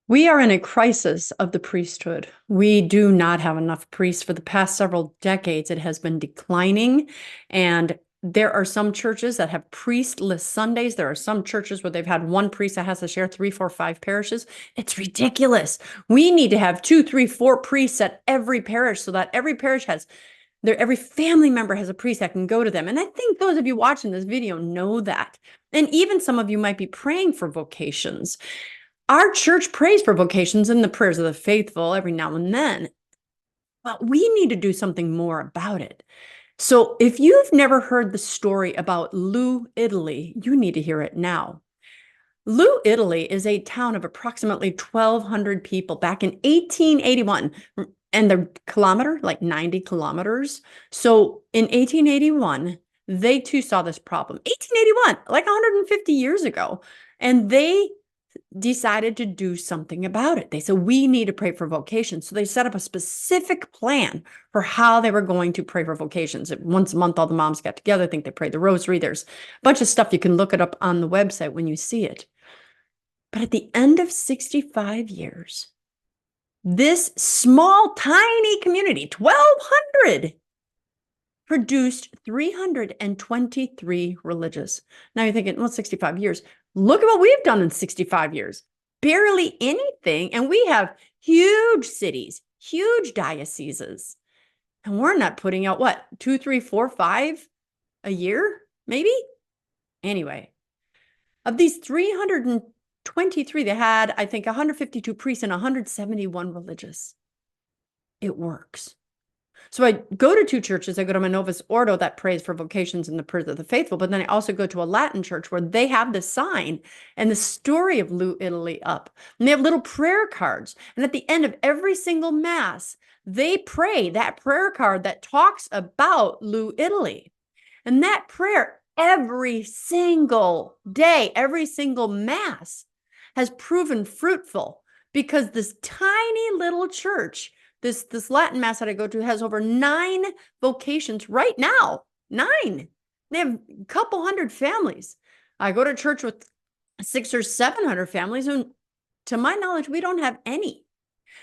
We are in a crisis of the priesthood. We do not have enough priests. For the past several decades, it has been declining. And there are some churches that have priestless Sundays. There are some churches where they've had one priest that has to share 3, 4, 5 parishes. It's ridiculous. We need to have 2, 3, 4 priests at every parish so that every parish has every family member has a priest that can go to them. And I think those of you watching this video know that. And even some of you might be praying for vocations. Our church prays for vocations in the prayers of the faithful every now and then, but we need to do something more about it. So if you've never heard the story about Lou, Italy, you need to hear it now. Lou, Italy is a town of approximately 1,200 people back in 1881, and the kilometer, like 90 kilometers. So in 1881, they too saw this problem. 1881, like 150 years ago, and they decided to do something about it. They said, we need to pray for vocations. So they set up a specific plan for how they were going to pray for vocations. Once a month, all the moms got together. I think they prayed the rosary. There's a bunch of stuff. You can look it up on the website when you see it. But at the end of 65 years, this small, tiny community, 1,200, produced 323 religious. Now you're thinking, well, 65 years. Look at what we've done in 65 years. Barely anything. And we have huge cities, huge dioceses. And we're not putting out what, 2, 3, 4, 5 a year, maybe? Anyway, of these 323, they had, I think, 152 priests and 171 religious. It works. So I go to 2 churches. I go to my Novus Ordo that prays for vocations and the prayers of the faithful, but then I also go to a Latin church where they have the sign and the story of Lou, Italy up. And they have little prayer cards. And at the end of every single mass, they pray that prayer card that talks about Lou, Italy. And that prayer every single day, every single mass has proven fruitful because this tiny little church, this Latin mass that I go to, has over 9 vocations right now. 9. They have a couple hundred families. I go to church with 600 or 700 families, and to my knowledge, we don't have any.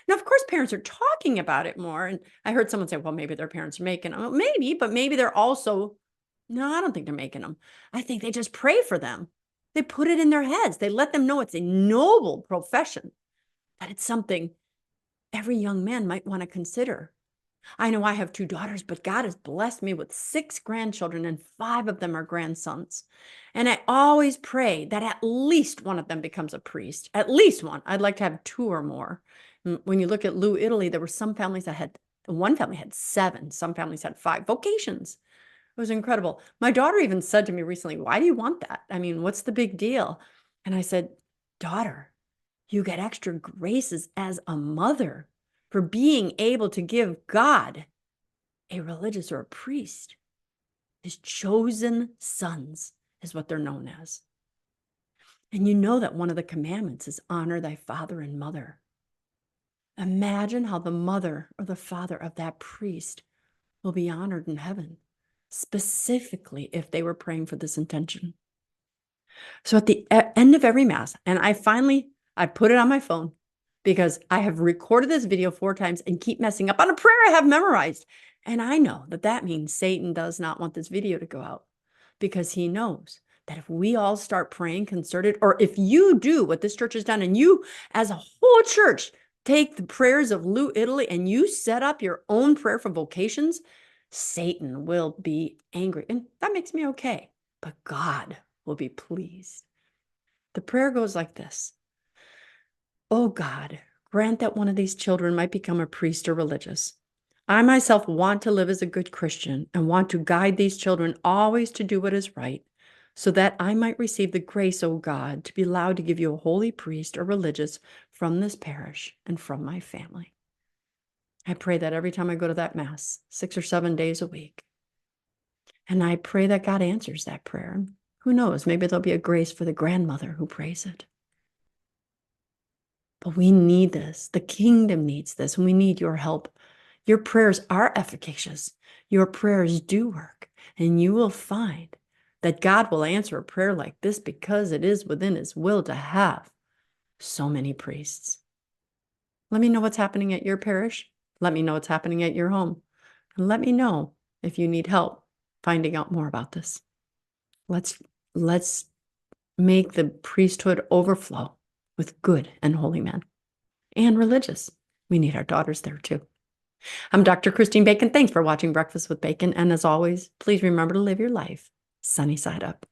Now, of course, parents are talking about it more. And I heard someone say, well, maybe their parents are making them. Maybe, but maybe they're also, no, I don't think they're making them. I think they just pray for them. They put it in their heads. They let them know it's a noble profession, that it's something every young man might want to consider. I know I have 2 daughters, but God has blessed me with 6 grandchildren, and 5 of them are grandsons. And I always pray that at least one of them becomes a priest. At least one. I'd like to have 2 or more. When you look at Lou, Italy, there were some families that had, one family had 7, some families had 5 vocations. It was incredible. My daughter even said to me recently, why do you want that? I mean, what's the big deal? And I said, daughter, you get extra graces as a mother for being able to give God a religious or a priest. His chosen sons is what they're known as. And you know that one of the commandments is honor thy father and mother. Imagine how the mother or the father of that priest will be honored in heaven, specifically if they were praying for this intention. So at the end of every mass, and I put it on my phone because I have recorded this video 4 times and keep messing up on a prayer I have memorized. And I know that that means Satan does not want this video to go out, because he knows that if we all start praying concerted, or if you do what this church has done, and you as a whole church take the prayers of Lou, Italy, and you set up your own prayer for vocations, Satan will be angry. And that makes me okay, but God will be pleased. The prayer goes like this. Oh God, grant that one of these children might become a priest or religious. I myself want to live as a good Christian and want to guide these children always to do what is right, so that I might receive the grace, O God, to be allowed to give you a holy priest or religious from this parish and from my family. I pray that every time I go to that mass, 6 or 7 days a week. And I pray that God answers that prayer. Who knows, maybe there'll be a grace for the grandmother who prays it. But we need this. The kingdom needs this, and we need your help. Your prayers are efficacious. Your prayers do work, and you will find that God will answer a prayer like this because it is within his will to have so many priests. Let me know what's happening at your parish. Let me know what's happening at your home. And let me know if you need help finding out more about this. Let's make the priesthood overflow with good and holy men and religious. We need our daughters there too. I'm Dr. Christine Bacon. Thanks for watching Breakfast with Bacon. And as always, please remember to live your life sunny side up.